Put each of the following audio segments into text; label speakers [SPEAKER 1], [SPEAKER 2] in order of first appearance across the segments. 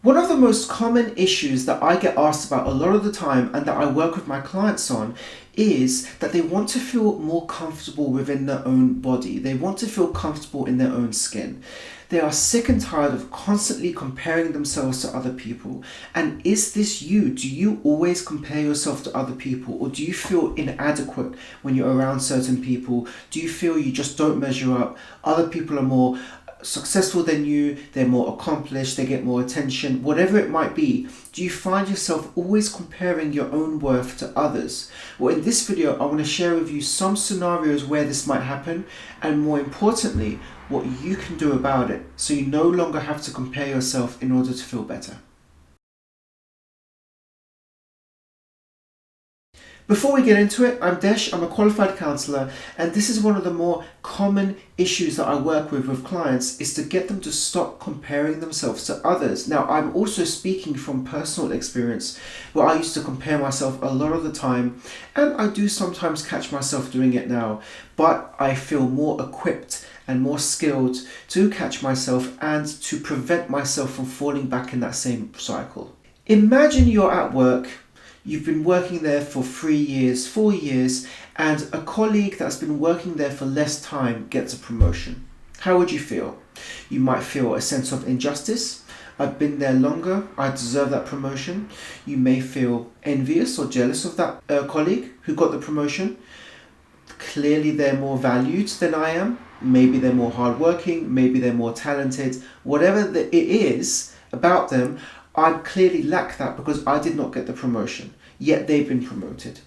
[SPEAKER 1] One of the most common issues that I get asked about a lot of the time and that I work with my clients on is that they want to feel more comfortable within their own body. They want to feel comfortable in their own skin. They are sick and tired of constantly comparing themselves to other people. And is this you? Do you always compare yourself to other people? Or do you feel inadequate when you're around certain people? Do you feel you just don't measure up? Other people are more successful than you, they're more accomplished, they get more attention, whatever it might be. Do you find yourself always comparing your own worth to others? Well, in this video, I want to share with you some scenarios where this might happen, and more importantly, what you can do about it so you no longer have to compare yourself in order to feel better. Before we get into it, I'm Desh, I'm a qualified counsellor, and this is one of the more common issues that I work with clients, is to get them to stop comparing themselves to others. Now, I'm also speaking from personal experience where I used to compare myself a lot of the time, and I do sometimes catch myself doing it now, but I feel more equipped and more skilled to catch myself and to prevent myself from falling back in that same cycle. Imagine you're at work. You've been working there for 3 years, 4 years, and a colleague that's been working there for less time gets a promotion. How would you feel? You might feel a sense of injustice. I've been there longer, I deserve that promotion. You may feel envious or jealous of that colleague who got the promotion. Clearly they're more valued than I am. Maybe they're more hardworking, maybe they're more talented. Whatever it is about them, I clearly lack that because I did not get the promotion, yet they've been promoted.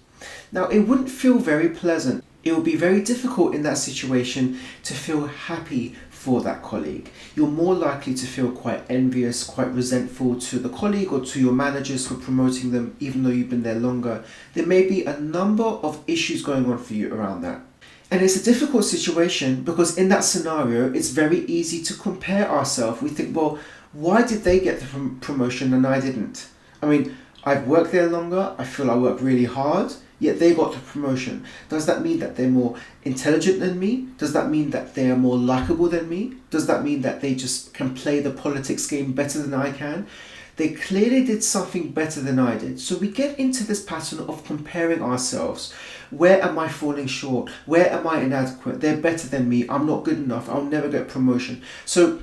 [SPEAKER 1] Now, it wouldn't feel very pleasant. It would be very difficult in that situation to feel happy for that colleague. You're more likely to feel quite envious, quite resentful to the colleague or to your managers for promoting them, even though you've been there longer. There may be a number of issues going on for you around that. And it's a difficult situation because in that scenario, it's very easy to compare ourselves. We think, well, why did they get the promotion and I didn't? I mean, I've worked there longer, I feel I work really hard, yet they got the promotion. Does that mean that they're more intelligent than me? Does that mean that they are more likable than me? Does that mean that they just can play the politics game better than I can? They clearly did something better than I did. So we get into this pattern of comparing ourselves. Where am I falling short? Where am I inadequate? They're better than me. I'm not good enough. I'll never get promotion. So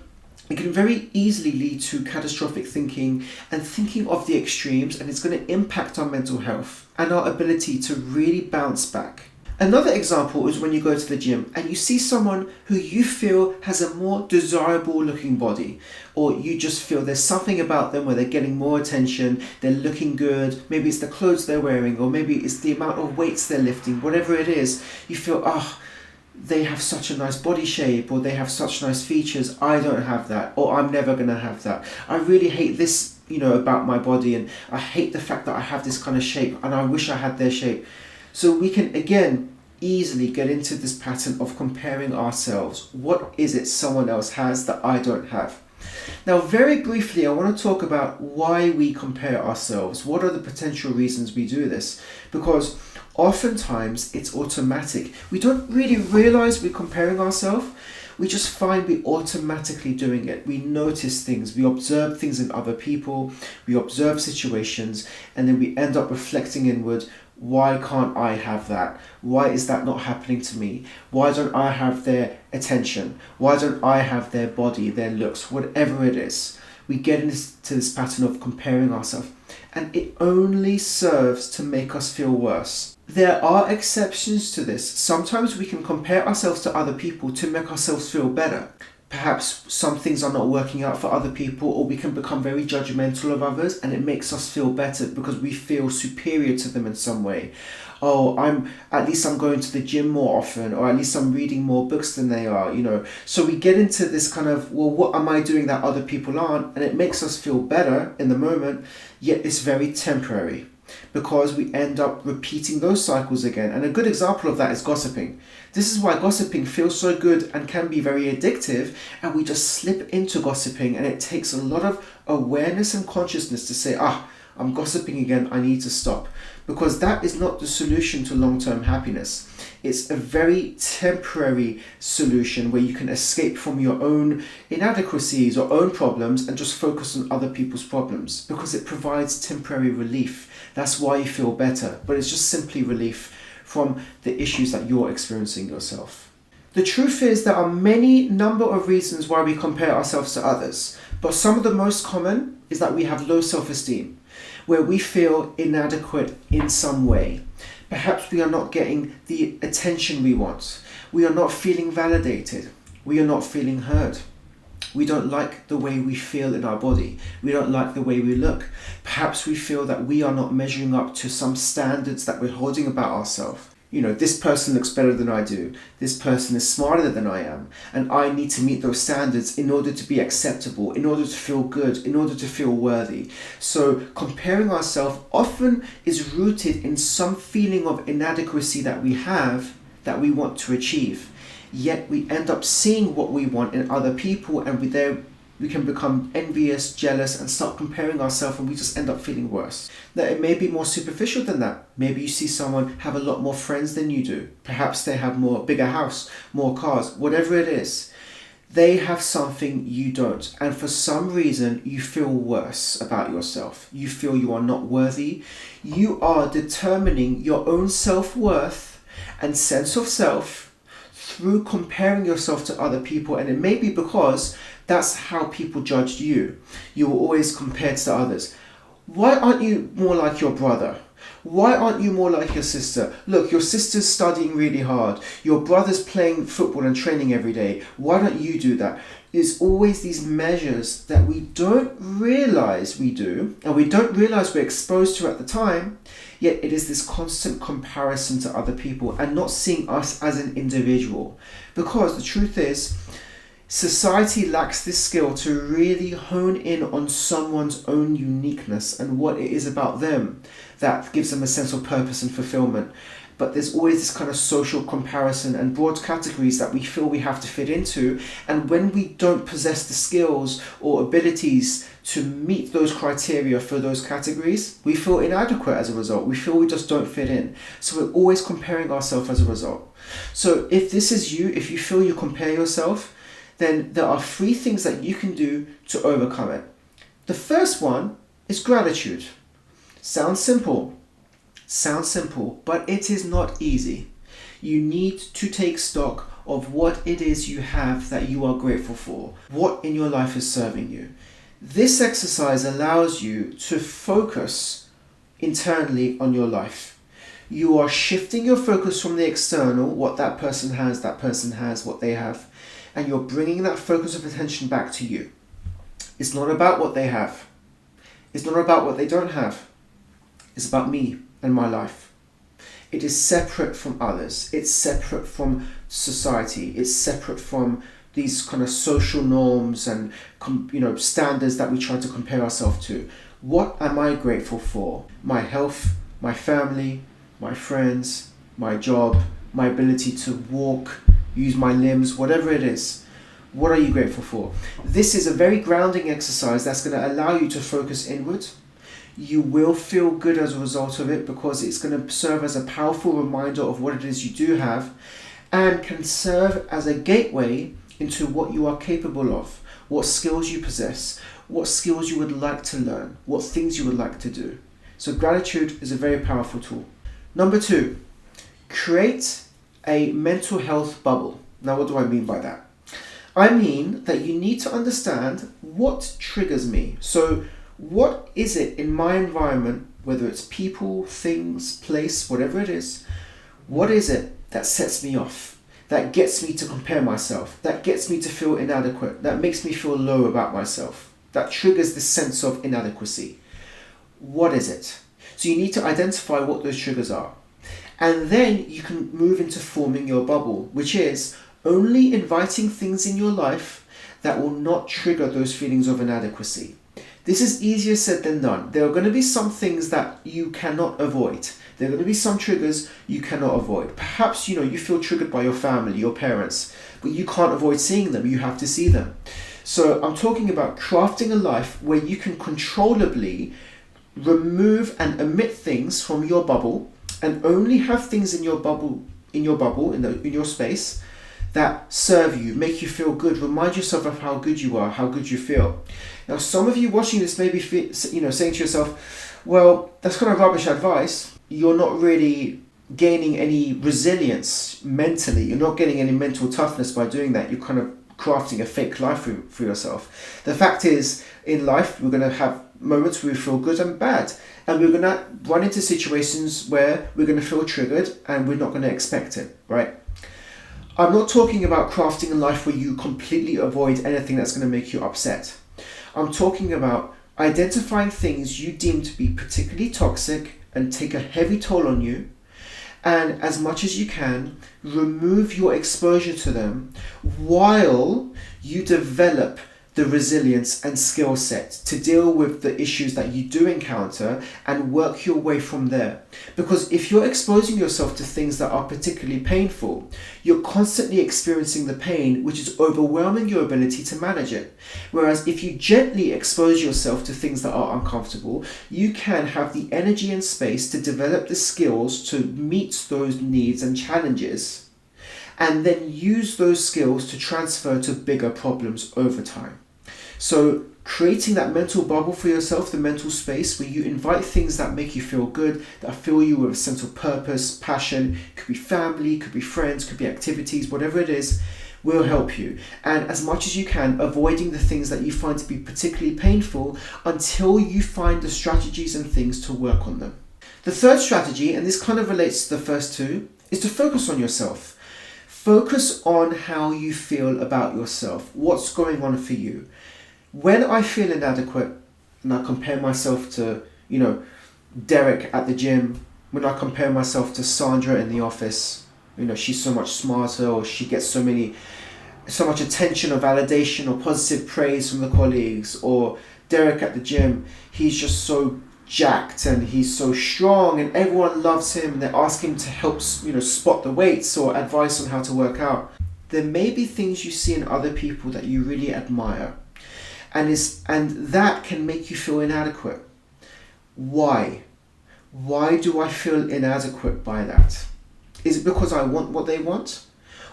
[SPEAKER 1] it can very easily lead to catastrophic thinking and thinking of the extremes, and it's going to impact our mental health and our ability to really bounce back. Another example is when you go to the gym and you see someone who you feel has a more desirable looking body, or you just feel there's something about them where they're getting more attention, they're looking good, maybe it's the clothes they're wearing, or maybe it's the amount of weights they're lifting, whatever it is, you feel, they have such a nice body shape, or they have such nice features, I don't have that, or I'm never going to have that. I really hate this, about my body, and I hate the fact that I have this kind of shape, and I wish I had their shape. So we can, again, easily get into this pattern of comparing ourselves. What is it someone else has that I don't have? Now, very briefly, I want to talk about why we compare ourselves. What are the potential reasons we do this? Because oftentimes it's automatic. We don't really realize we're comparing ourselves. We just find we're automatically doing it. We notice things, we observe things in other people, we observe situations, and then we end up reflecting inward. Why can't I have that? Why is that not happening to me? Why don't I have their attention? Why don't I have their body, their looks, whatever it is? We get into this pattern of comparing ourselves, and it only serves to make us feel worse. There are exceptions to this. Sometimes we can compare ourselves to other people to make ourselves feel better. Perhaps some things are not working out for other people, or we can become very judgmental of others, and it makes us feel better because we feel superior to them in some way. At least I'm going to the gym more often, or at least I'm reading more books than they are, So we get into this kind of, well, what am I doing that other people aren't? And it makes us feel better in the moment, yet it's very temporary, because we end up repeating those cycles again. And a good example of that is gossiping. This is why gossiping feels so good and can be very addictive, and we just slip into gossiping, and it takes a lot of awareness and consciousness to say, I'm gossiping again, I need to stop. Because that is not the solution to long-term happiness. It's a very temporary solution where you can escape from your own inadequacies or own problems and just focus on other people's problems, because it provides temporary relief. That's why you feel better, but it's just simply relief from the issues that you're experiencing yourself. The truth is there are many number of reasons why we compare ourselves to others, but some of the most common is that we have low self-esteem, where we feel inadequate in some way. Perhaps we are not getting the attention we want. We are not feeling validated. We are not feeling heard. We don't like the way we feel in our body. We don't like the way we look. Perhaps we feel that we are not measuring up to some standards that we're holding about ourselves. This person looks better than I do. This person is smarter than I am. And I need to meet those standards in order to be acceptable, in order to feel good, in order to feel worthy. So comparing ourselves often is rooted in some feeling of inadequacy that we have that we want to achieve. Yet we end up seeing what we want in other people, and we can become envious, jealous, and start comparing ourselves, and we just end up feeling worse. Now, it may be more superficial than that. Maybe you see someone have a lot more friends than you do. Perhaps they have bigger house, more cars, whatever it is. They have something you don't, and for some reason you feel worse about yourself. You feel you are not worthy. You are determining your own self-worth and sense of self through comparing yourself to other people, and it may be because that's how people judged you. You were always compared to others. Why aren't you more like your brother? Why aren't you more like your sister? Look, your sister's studying really hard. Your brother's playing football and training every day. Why don't you do that? There's always these measures that we don't realize we do, and we don't realize we're exposed to at the time, yet it is this constant comparison to other people and not seeing us as an individual. Because the truth is, society lacks this skill to really hone in on someone's own uniqueness and what it is about them that gives them a sense of purpose and fulfillment. But there's always this kind of social comparison and broad categories that we feel we have to fit into. And when we don't possess the skills or abilities to meet those criteria for those categories, we feel inadequate as a result. We feel we just don't fit in. So we're always comparing ourselves as a result. So if this is you, if you feel you compare yourself, then there are 3 things that you can do to overcome it. The first one is gratitude. Sounds simple, but it is not easy. You need to take stock of what it is you have that you are grateful for, what in your life is serving you. This exercise allows you to focus internally on your life. You are shifting your focus from the external, what that person has, what they have, and you're bringing that focus of attention back to you. It's not about what they have. It's not about what they don't have. It's about me and my life. It is separate from others. It's separate from society. It's separate from these kind of social norms and standards that we try to compare ourselves to. What am I grateful for? My health, my family, my friends, my job, my ability to walk, use my limbs, whatever it is. What are you grateful for? This is a very grounding exercise that's going to allow you to focus inward. You will feel good as a result of it, because it's going to serve as a powerful reminder of what it is you do have, and can serve as a gateway into what you are capable of, what skills you possess, what skills you would like to learn, what things you would like to do. So gratitude is a very powerful tool. Number 2, create a mental health bubble. Now, what do I mean by that? I mean that you need to understand what triggers me. So what is it in my environment, whether it's people, things, place, whatever it is, what is it that sets me off, that gets me to compare myself, that gets me to feel inadequate, that makes me feel low about myself, that triggers this sense of inadequacy? What is it? So you need to identify what those triggers are. And then you can move into forming your bubble, which is only inviting things in your life that will not trigger those feelings of inadequacy. This is easier said than done. There are going to be some things that you cannot avoid. There are going to be some triggers you cannot avoid. Perhaps, you feel triggered by your family, your parents, but you can't avoid seeing them. You have to see them. So I'm talking about crafting a life where you can controllably remove and omit things from your bubble, and only have things in your bubble in your bubble, in your space, that serve you, make you feel good, remind yourself of how good you are, how good you feel. Now, some of you watching this may be saying to yourself, well, that's kind of rubbish advice. You're not really gaining any resilience mentally. You're not getting any mental toughness by doing that. You're kind of crafting a fake life for yourself. The fact is, in life, we're going to have moments where we feel good and bad. And we're going to run into situations where we're going to feel triggered and we're not going to expect it, right? I'm not talking about crafting a life where you completely avoid anything that's going to make you upset. I'm talking about identifying things you deem to be particularly toxic and take a heavy toll on you, and as much as you can, remove your exposure to them while you develop the resilience and skill set to deal with the issues that you do encounter and work your way from there. Because if you're exposing yourself to things that are particularly painful, you're constantly experiencing the pain, which is overwhelming your ability to manage it. Whereas if you gently expose yourself to things that are uncomfortable, you can have the energy and space to develop the skills to meet those needs and challenges, and then use those skills to transfer to bigger problems over time. So creating that mental bubble for yourself, the mental space where you invite things that make you feel good, that fill you with a sense of purpose, passion, could be family, could be friends, could be activities, whatever it is, will help you. And as much as you can, avoiding the things that you find to be particularly painful until you find the strategies and things to work on them. The third strategy, and this kind of relates to the first two, is to focus on yourself. Focus on how you feel about yourself. What's going on for you? When I feel inadequate and I compare myself to, Derek at the gym, when I compare myself to Sandra in the office, she's so much smarter, or she gets so much attention or validation or positive praise from the colleagues, or Derek at the gym, he's just so jacked and he's so strong and everyone loves him and they ask him to help spot the weights or advice on how to work out. There may be things you see in other people that you really admire, and that can make you feel inadequate. Why do I feel inadequate by that? Is it because I want what they want,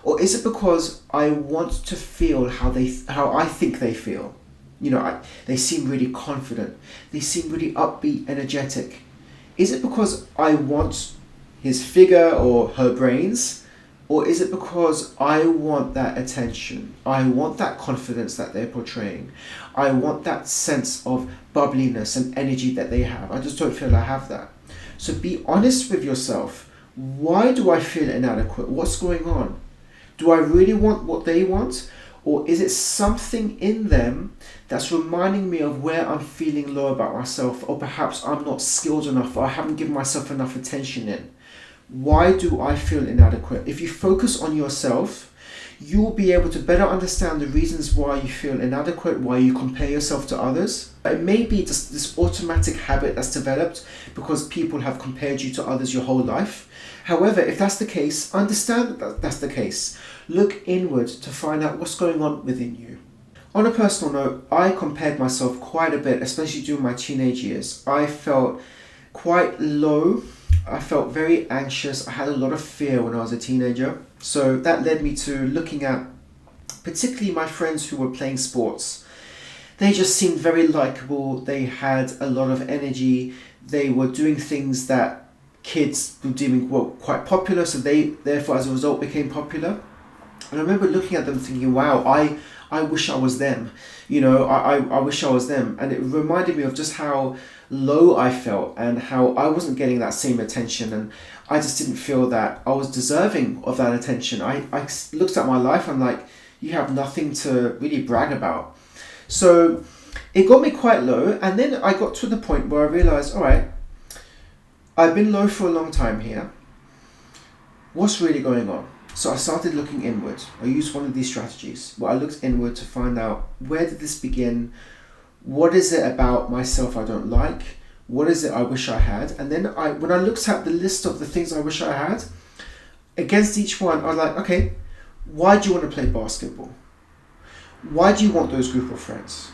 [SPEAKER 1] or is it because I want to feel how I think they feel? They seem really confident. They seem really upbeat, energetic. Is it because I want his figure or her brains? Or is it because I want that attention? I want that confidence that they're portraying. I want that sense of bubbliness and energy that they have. I just don't feel I have that. So be honest with yourself. Why do I feel inadequate? What's going on? Do I really want what they want? Or is it something in them that's reminding me of where I'm feeling low about myself, or perhaps I'm not skilled enough, or I haven't given myself enough attention in? Why do I feel inadequate? If you focus on yourself, you will be able to better understand the reasons why you feel inadequate, why you compare yourself to others. It may be just this automatic habit that's developed because people have compared you to others your whole life. However, if that's the case, understand that that's the case. Look inward to find out what's going on within you. On a personal note, I compared myself quite a bit, especially during my teenage years. I felt quite low. I felt very anxious. I had a lot of fear when I was a teenager. So that led me to looking at particularly my friends who were playing sports. They just seemed very likable. They had a lot of energy. They were doing things that kids were deeming quite popular. So they therefore, as a result, became popular. And I remember looking at them thinking, wow, I wish I was them. I wish I was them. And it reminded me of just how low I felt and how I wasn't getting that same attention, and I just didn't feel that I was deserving of that attention. I looked at my life and like, you have nothing to really brag about. So it got me quite low, and then I got to the point where I realized, all right, I've been low for a long time here. What's really going on? So I started looking inward. I used one of these strategies where I looked inward to find out, where did this begin? What is it about myself I don't like? What is it I wish I had? And then when I looked at the list of the things I wish I had, against each one, I was like, okay, why do you want to play basketball? Why do you want those group of friends?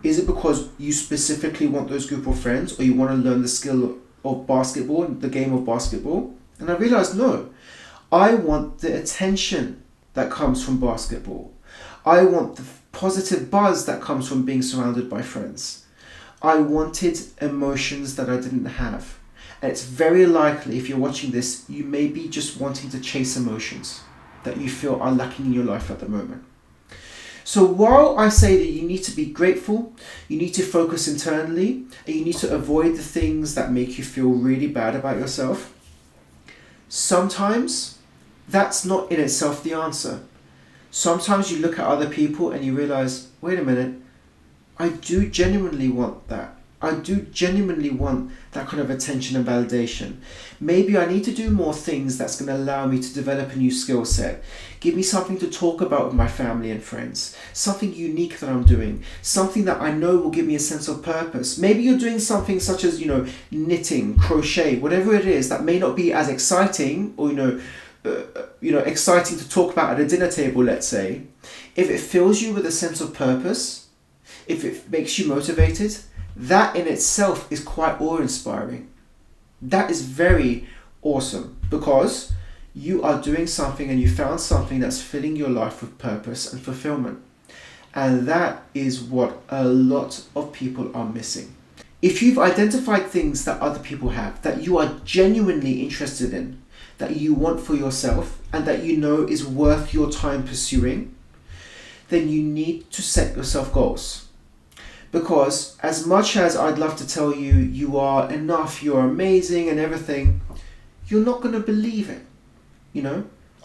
[SPEAKER 1] Is it because you specifically want those group of friends, or you want to learn the skill of basketball and the game of basketball? And I realized, no. I want the attention that comes from basketball. I want the positive buzz that comes from being surrounded by friends. I wanted emotions that I didn't have. And it's very likely, if you're watching this, you may be just wanting to chase emotions that you feel are lacking in your life at the moment. So while I say that you need to be grateful, you need to focus internally, and you need to avoid the things that make you feel really bad about yourself, sometimes that's not in itself the answer. Sometimes you look at other people and you realize, wait a minute, I do genuinely want that. I do genuinely want that kind of attention and validation. Maybe I need to do more things that's going to allow me to develop a new skill set. Give me something to talk about with my family and friends. Something unique that I'm doing. Something that I know will give me a sense of purpose. Maybe you're doing something such as, knitting, crochet, whatever it is that may not be as exciting or, exciting to talk about at a dinner table, let's say. If it fills you with a sense of purpose, if it makes you motivated, that in itself is quite awe-inspiring. That is very awesome because you are doing something and you found something that's filling your life with purpose and fulfillment. And that is what a lot of people are missing. If you've identified things that other people have, that you are genuinely interested in, that you want for yourself, and that you know is worth your time pursuing, then you need to set yourself goals. Because as much as I'd love to tell you, you are enough, you're amazing and everything, you're not going to believe it.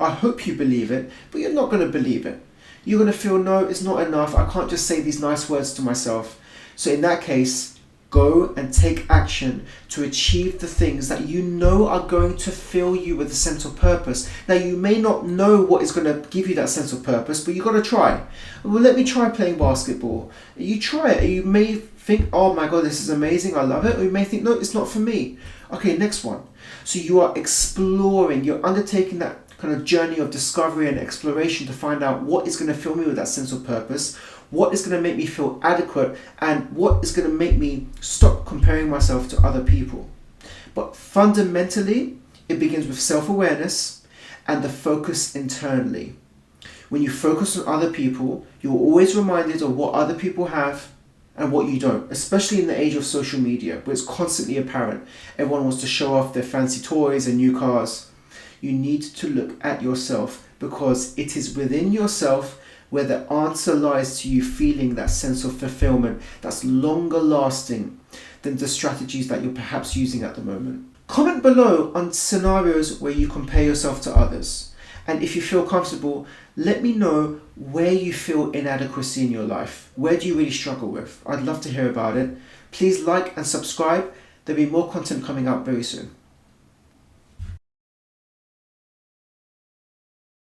[SPEAKER 1] I hope you believe it, but you're not going to believe it. You're going to feel, no, it's not enough. I can't just say these nice words to myself. So in that case, go and take action to achieve the things that you know are going to fill you with a sense of purpose. Now, you may not know what is going to give you that sense of purpose, but you've got to try. Well, let me try playing basketball. You try it. You may think, oh my God, this is amazing. I love it. Or you may think, no, it's not for me. Okay, next one. So you are exploring, you're undertaking that kind of journey of discovery and exploration to find out what is going to fill me with that sense of purpose, what is going to make me feel adequate, and what is going to make me stop comparing myself to other people. But fundamentally, it begins with self-awareness and the focus internally. When you focus on other people, you're always reminded of what other people have and what you don't, especially in the age of social media, where it's constantly apparent. Everyone wants to show off their fancy toys and new cars. You need to look at yourself because it is within yourself where the answer lies to you feeling that sense of fulfillment that's longer lasting than the strategies that you're perhaps using at the moment. Comment below on scenarios where you compare yourself to others. And if you feel comfortable, let me know where you feel inadequacy in your life. Where do you really struggle with? I'd love to hear about it. Please like and subscribe. There'll be more content coming out very soon.